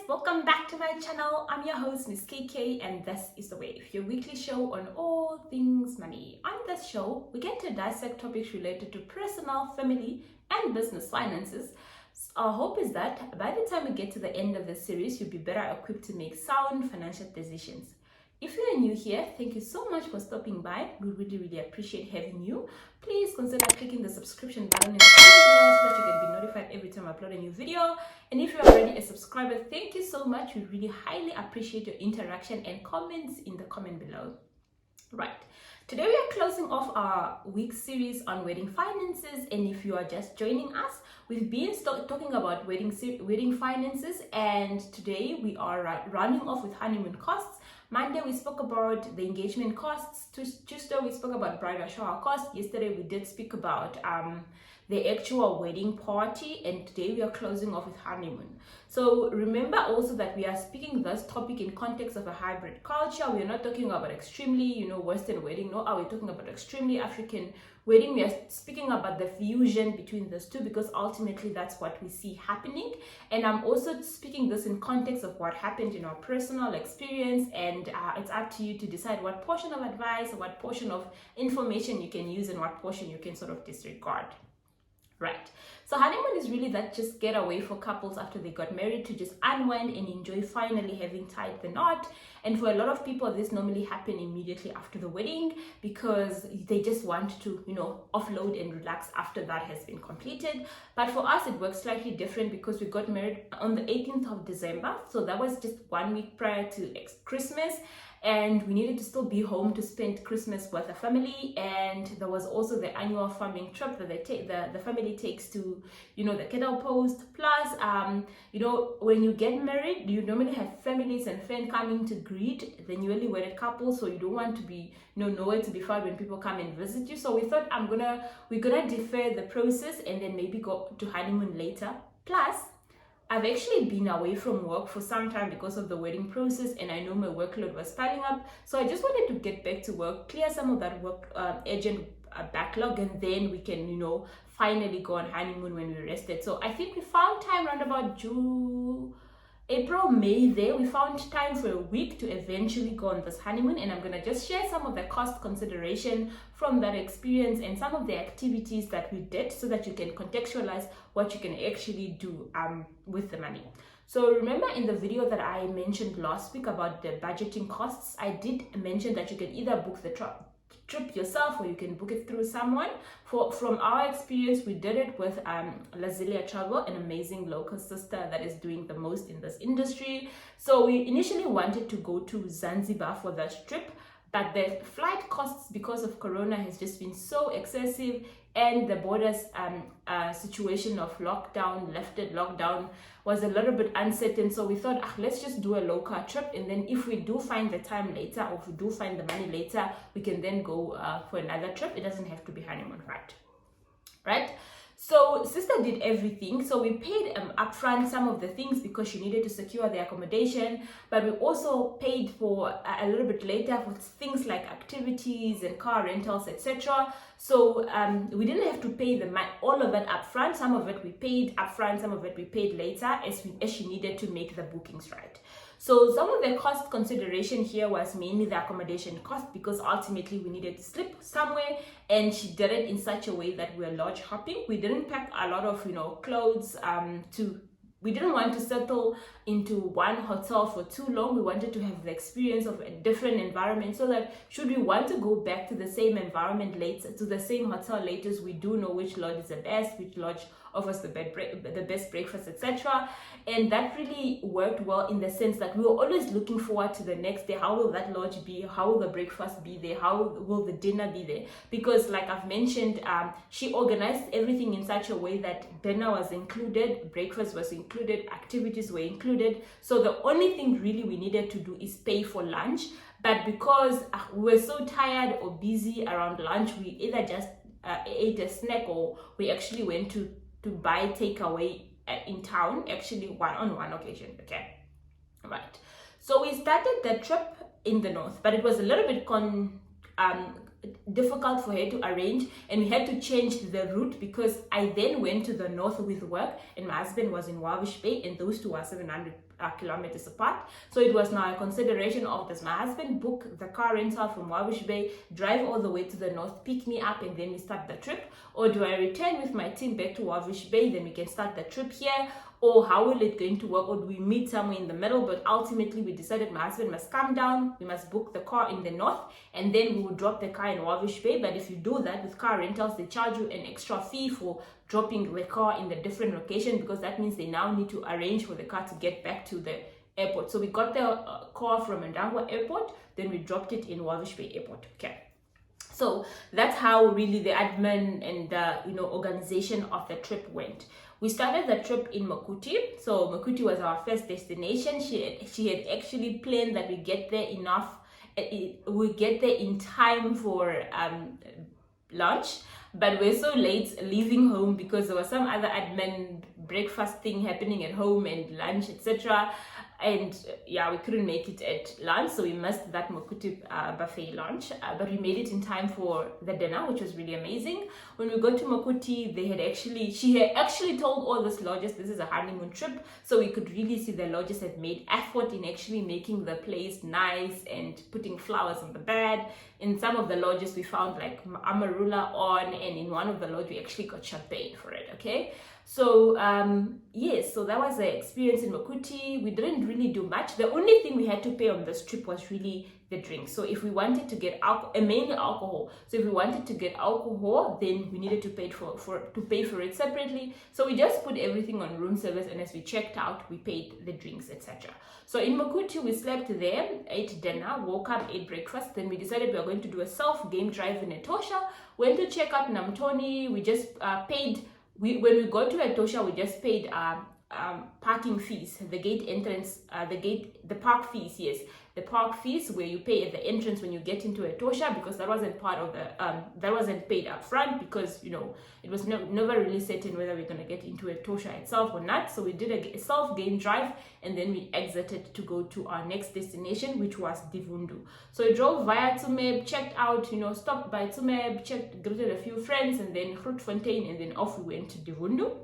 welcome back to my channel. I'm your host Miss KK and this is The Wave, your weekly show on all things money. On this show, we get to dissect topics related to personal, family and business finances. Our hope is that by the time we get to the end of the series, you'll be better equipped to make sound financial decisions. If you're new here, thank you so much for stopping by. We really appreciate having you. Please consider clicking the subscription button in the below so that you can be notified every time I upload a new video. And if you're already a subscriber, thank you so much. We really highly appreciate your interaction and comments in the comment below. Right. Today we are closing off our week series on wedding finances, and if you are just joining us, we've been talking about wedding finances, and today we are running off with honeymoon costs. Monday we spoke about the engagement costs. Tuesday we spoke about bridal shower costs. Yesterday we did speak about the actual wedding party, and today we are closing off with honeymoon. So remember also that we are speaking this topic in context of a hybrid culture. We are not talking about extremely, Western wedding. No, we're talking about extremely African wedding. We are speaking about the fusion between those two because ultimately that's what we see happening. And I'm also speaking this in context of what happened in our personal experience, and it's up to you to decide what portion of advice or what portion of information you can use and what portion you can sort of disregard. Right. So honeymoon is really that just getaway for couples after they got married to just unwind and enjoy finally having tied the knot. And for a lot of people, this normally happen immediately after the wedding because they just want to, offload and relax after that has been completed. But for us, it works slightly different because we got married on the 18th of December. So that was just 1 week prior to Christmas. And we needed to still be home to spend Christmas with the family, and there was also the annual farming trip that the family takes to, the kettle post. Plus, when you get married, you normally have families and friends coming to greet the newly wedded couple, so you don't want to be, nowhere to be found when people come and visit you. So we thought we're gonna defer the process and then maybe go to honeymoon later. Plus, I've actually been away from work for some time because of the wedding process, and I know my workload was piling up. So I just wanted to get back to work, clear some of that work urgent backlog, and then we can, finally go on honeymoon when we're rested. So I think we found time around about April, May there. We found time for a week to eventually go on this honeymoon, and I'm going to just share some of the cost consideration from that experience and some of the activities that we did so that you can contextualize what you can actually do with the money. So remember in the video that I mentioned last week about the budgeting costs, I did mention that you can either book the trip yourself or you can book it through someone. From our experience, we did it with Lazilia Travel, an amazing local sister that is doing the most in this industry. So we initially wanted to go to Zanzibar for that trip, but the flight costs because of Corona has just been so excessive, and the borders situation of lifted lockdown was a little bit uncertain. So we thought, let's just do a local trip, and then if we do find the time later, or if we do find the money later, we can then go for another trip. It doesn't have to be honeymoon, right? So sister did everything. So we paid upfront some of the things because she needed to secure the accommodation, but we also paid for a little bit later for things like activities and car rentals, etc. So we didn't have to pay all of that upfront. Some of it we paid upfront, some of it we paid later as she needed to make the bookings right. So some of the cost consideration here was mainly the accommodation cost because ultimately we needed to sleep somewhere, and she did it in such a way that we were lodge hopping. We didn't pack a lot of clothes we didn't want to settle into one hotel for too long. We wanted to have the experience of a different environment so that should we want to go back to the same environment later, to the same hotel later, we do know which lodge is the best, which lodge offers the best breakfast, etc. And that really worked well in the sense that we were always looking forward to the next day. How will that lodge be? How will the breakfast be there? How will the dinner be there? Because like I've mentioned, she organized everything in such a way that dinner was included, breakfast was included, activities were included. So the only thing really we needed to do is pay for lunch. But because we were so tired or busy around lunch, we either just ate a snack or we actually went to buy takeaway in town, actually on one occasion. Okay, right. So we started the trip in the north, but it was a little bit difficult for her to arrange, and we had to change the route because I then went to the north with work and my husband was in Walvis Bay, and those two are 700 kilometers apart. So it was now a consideration of, does my husband book the car rental from Walvis Bay, drive all the way to the north, pick me up, and then we start the trip, or do I return with my team back to Walvis Bay, then we can start the trip here? Or how will it going to work? Or do we meet somewhere in the middle? But ultimately we decided my husband must come down, we must book the car in the north, and then we will drop the car in Walvis Bay. But if you do that with car rentals, they charge you an extra fee for dropping the car in the different location, because that means they now need to arrange for the car to get back to the airport. So we got the car from Ndangwa Airport, then we dropped it in Walvis Bay Airport. Okay. So that's how really the admin and the organization of the trip went. We started the trip in Makuti. So Makuti was our first destination. She had actually planned that we get there we get there in time for lunch, but we're so late leaving home because there was some other admin breakfast thing happening at home and lunch, etc. And yeah, we couldn't make it at lunch, so we missed that Makuti buffet lunch, but we made it in time for the dinner, which was really amazing. When we got to Makuti, she had actually told all these lodges this is a honeymoon trip, so we could really see the lodges had made effort in actually making the place nice and putting flowers on the bed. In some of the lodges we found like amarula on, and in one of the lodges we actually got champagne for it. Okay, so yes, so that was the experience in Makuti. We didn't really do much. The only thing we had to pay on this trip was really the drink. So if we wanted to get mainly alcohol, so if we wanted to get alcohol, then we needed to pay for it separately. So we just put everything on room service, and as we checked out, we paid the drinks, etc. So in Makuti, we slept there, ate dinner, woke up, ate breakfast. Then we decided we were going to do a self-game drive in Etosha. Went to check out Namtoni. We just paid. When we got to Etosha, we just paid parking fees, the gate entrance, the park fees, yes, the park fees where you pay at the entrance when you get into Etosha, because that wasn't part of the, that wasn't paid up front, because, it was never really certain whether we're going to get into Etosha itself or not. So we did a self-game drive, and then we exited to go to our next destination, which was Divundu. So we drove via Tsumeb, checked out, stopped by Tsumeb, greeted a few friends, and then Grootfontein, and then off we went to Divundu.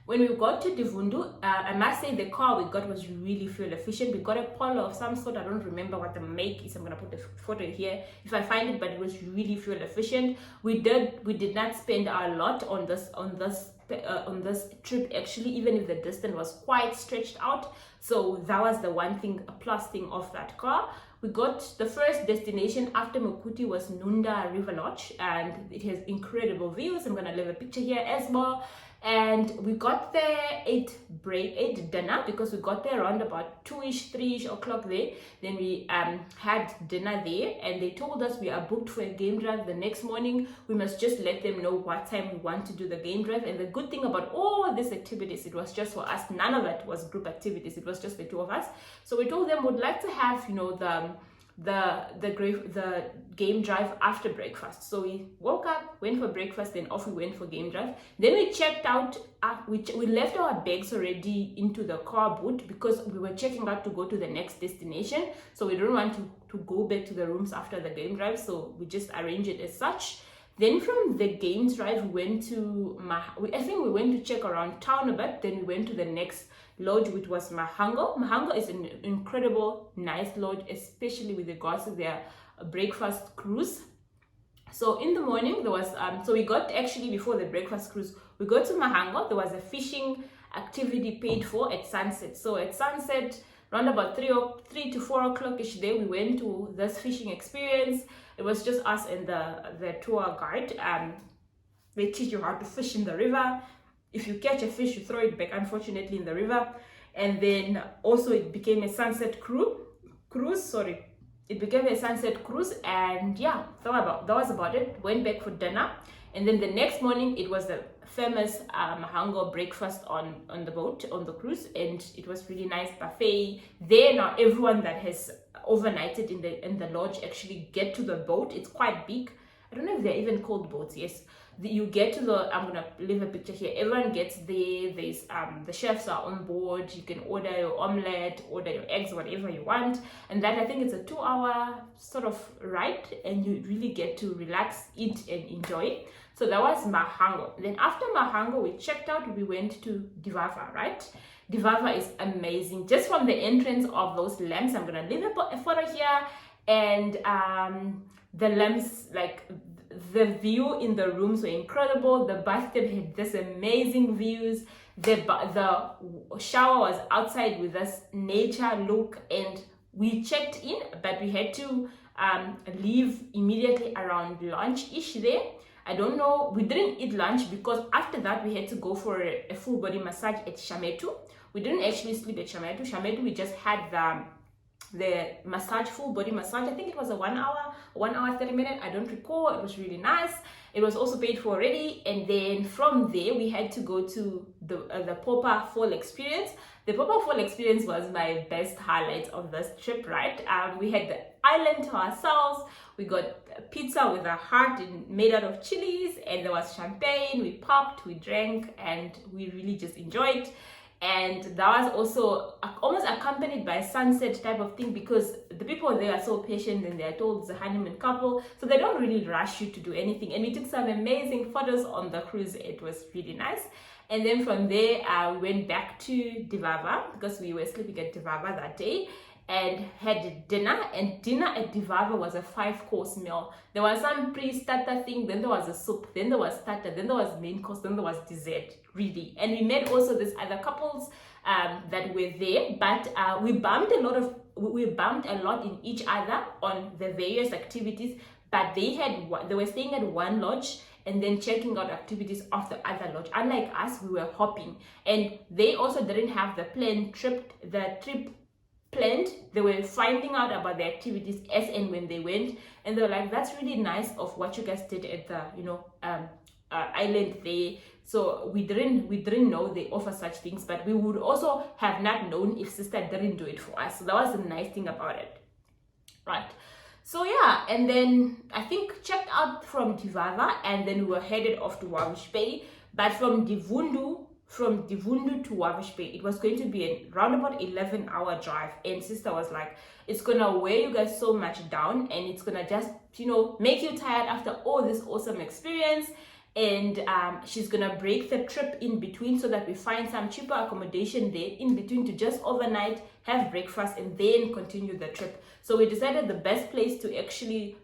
When we got to Divundu, I must say the car we got was really fuel efficient. We got a Polo of some sort. I don't remember what the make is. I'm gonna put the photo here if I find it, but it was really fuel efficient. We did not spend a lot on this trip actually, even if the distance was quite stretched out. So that was the one thing, a plus thing of that car. We got the first destination after Makuti was Nunda River Lodge, and it has incredible views. I'm gonna leave a picture here as well. And we got there, ate dinner, because we got there around about 2-ish, 3-ish o'clock there. Then we had dinner there, and they told us we are booked for a game drive the next morning. We must just let them know what time we want to do the game drive. And the good thing about all these activities, it was just for us. None of it was group activities. It was just the two of us. So we told them we'd like to have, the game drive after breakfast. So we woke up, went for breakfast, then off we went for game drive. Then we checked out, we left our bags already into the car boot, because we were checking out to go to the next destination. So we don't want to go back to the rooms after the game drive, so we just arranged it as such. Then from the games drive, we went to I think we went to check around town a bit. Then we went to the next lodge, which was Mahango. Mahango is an incredible, nice lodge, especially with regards to their breakfast cruise. So in the morning there was so we got, actually before the breakfast cruise, we got to Mahango. There was a fishing activity paid for at sunset. So at sunset, around about 3 to 4 o'clock ish day, we went to this fishing experience. It was just us and the tour guide. They teach you how to fish in the river. If you catch a fish, you throw it back, unfortunately, in the river. And then also it became a sunset cruise. It became a sunset cruise, and yeah, that was about it. Went back for dinner, and then the next morning it was the famous Mahango breakfast on the boat, on the cruise, and it was really nice buffet there. Now everyone that has overnighted in the lodge actually get to the boat. It's quite big. I don't know if they're even called boats. Yes. you get to I'm gonna leave a picture here. Everyone gets there. There's the chefs are on board. You can order your omelette, order your eggs, whatever you want. And then I think it's a 2-hour sort of ride, and you really get to relax, eat, and enjoy. So that was Mahango. Then after Mahango, we checked out. We went to Divava, right? Divava is amazing. Just from the entrance of those lamps, I'm gonna leave a photo here, and the lamps, like the view in the rooms were incredible. The bathtub had this amazing views. The shower was outside with this nature look, and we checked in, but we had to leave immediately around lunch-ish there. I don't know, we didn't eat lunch because after that we had to go for a full body massage at Shametu. We didn't actually sleep at Shametu. Shametu, we just had the massage, full body massage. I think it was a 1 hour 30 minute, I don't recall. It was really nice. It was also paid for already. And then from there we had to go to the Popa Fall experience. The Popa Fall experience was my best highlight of this trip, right? We had the island to ourselves. We got pizza with a heart made out of chilies, and there was champagne. We popped, we drank, and we really just enjoyed. And that was also almost accompanied by a sunset type of thing, because the people there are so patient, and they are told it's a honeymoon couple, so they don't really rush you to do anything. And we took some amazing photos on the cruise. It was really nice. And then from there we went back to Divava, because we were sleeping at Divava that day, and had dinner. And dinner at Divava was a 5-course meal. There was some pre-starter thing, then there was a soup, then there was starter, then there was main course, then there was dessert, really. And we met also these other couples that were there, but we bumped a lot in each other on the various activities. But they were staying at one lodge and then checking out activities of the other lodge. Unlike us, we were hopping, and they also didn't have the trip planned. They were finding out about the activities as and when they went, and they were like, that's really nice of what you guys did at the island there. So we didn't know they offer such things, but we would also have not known if sister didn't do it for us. So that was the nice thing about it, right? So yeah, and then I think checked out from Divava, and then we were headed off to Wavish Bay. But from Divundu to Wavish Bay, it was going to be a roundabout 11-hour drive, and sister was like, it's gonna wear you guys so much down, and it's gonna just make you tired after all this awesome experience. And she's gonna break the trip in between so that we find some cheaper accommodation there in between to just overnight, have breakfast, and then continue the trip. So we decided the best place to actually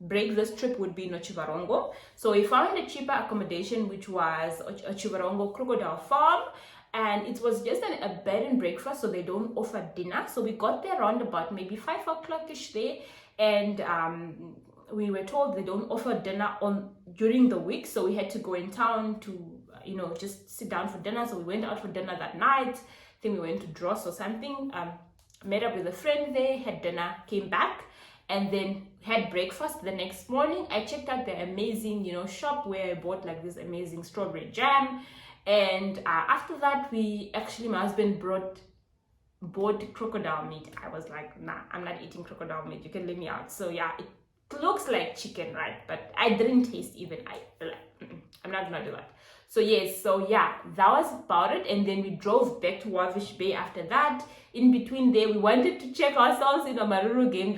break this trip would be Nochivarongo. So we found a cheaper accommodation, which was Ochivarongo Crocodile Farm, and it was just a bed and breakfast, so they don't offer dinner. So we got there around about maybe 5 o'clock-ish there, and we were told they don't offer dinner during the week, so we had to go in town to just sit down for dinner. So we went out for dinner that night. I think we went to Dross or something, met up with a friend there, had dinner, came back, and then had breakfast the next morning. I checked out the amazing shop where I bought like this amazing strawberry jam. And after that, my husband bought crocodile meat. I was like, nah, I'm not eating crocodile meat, you can let me out. So yeah, it looks like chicken, right? But I didn't taste even. I'm not gonna do that. So yes, that was about it. And then we drove back to Wavish Bay after that. In between there, we wanted to check ourselves in Omaruru Game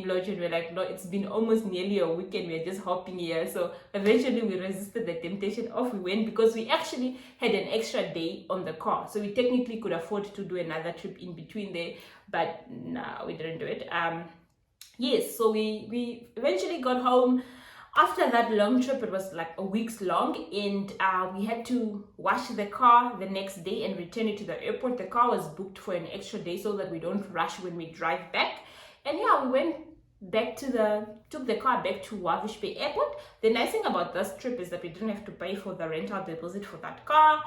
Lodge, and we're like, no, it's been almost nearly a weekend, we're just hopping here. So eventually we resisted the temptation. Off we went, because we actually had an extra day on the car, so we technically could afford to do another trip in between there, but no, we didn't do it. Yes, so we eventually got home. After that long trip, it was like a week's long, and we had to wash the car the next day and return it to the airport. The car was booked for an extra day so that we don't rush when we drive back. And yeah, we went back took the car back to Wavish Bay Airport. The nice thing about this trip is that we didn't have to pay for the rental deposit for that car,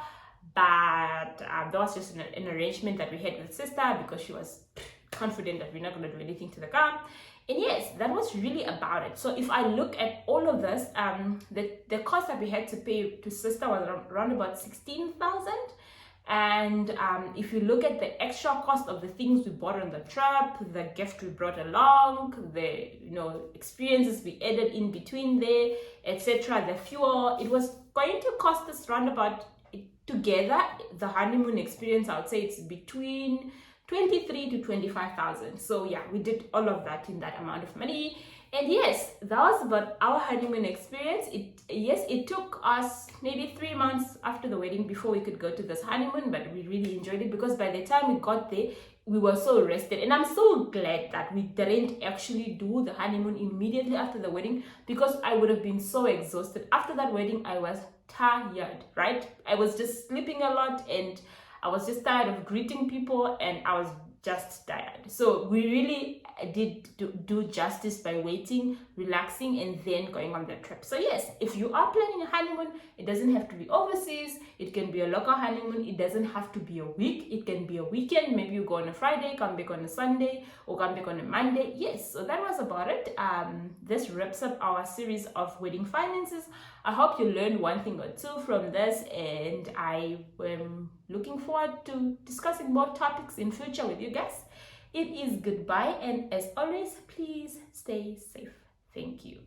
but that was just an arrangement that we had with sister, because she was confident that we're not going to do anything to the car. And yes, that was really about it. So if I look at all of this, the cost that we had to pay to sister was around about 16,000. And if you look at the extra cost of the things we bought on the trip, the gift we brought along, the experiences we added in between there, etc., the fuel, it was going to cost us round about, together, the honeymoon experience, I would say it's between 23 to 25,000. So yeah, we did all of that in that amount of money. And yes, that was about our honeymoon experience. It took us maybe 3 months after the wedding before we could go to this honeymoon, but we really enjoyed it because by the time we got there, we were so rested. And I'm so glad that we didn't actually do the honeymoon immediately after the wedding, because I would have been so exhausted. After that wedding, I was tired, right? I was just sleeping a lot, and I was just tired of greeting people, and I was just tired. So we really did do justice by waiting, relaxing, and then going on the trip. So yes, if you are planning a honeymoon, it doesn't have to be overseas. It can be a local honeymoon. It doesn't have to be a week. It can be a weekend. Maybe you go on a Friday, come back on a Sunday, or come back on a Monday. Yes, so that was about it. This wraps up our series of wedding finances. I hope you learned one thing or two from this, and I am looking forward to discussing more topics in future with you guys. It is goodbye, and as always, please stay safe. Thank you.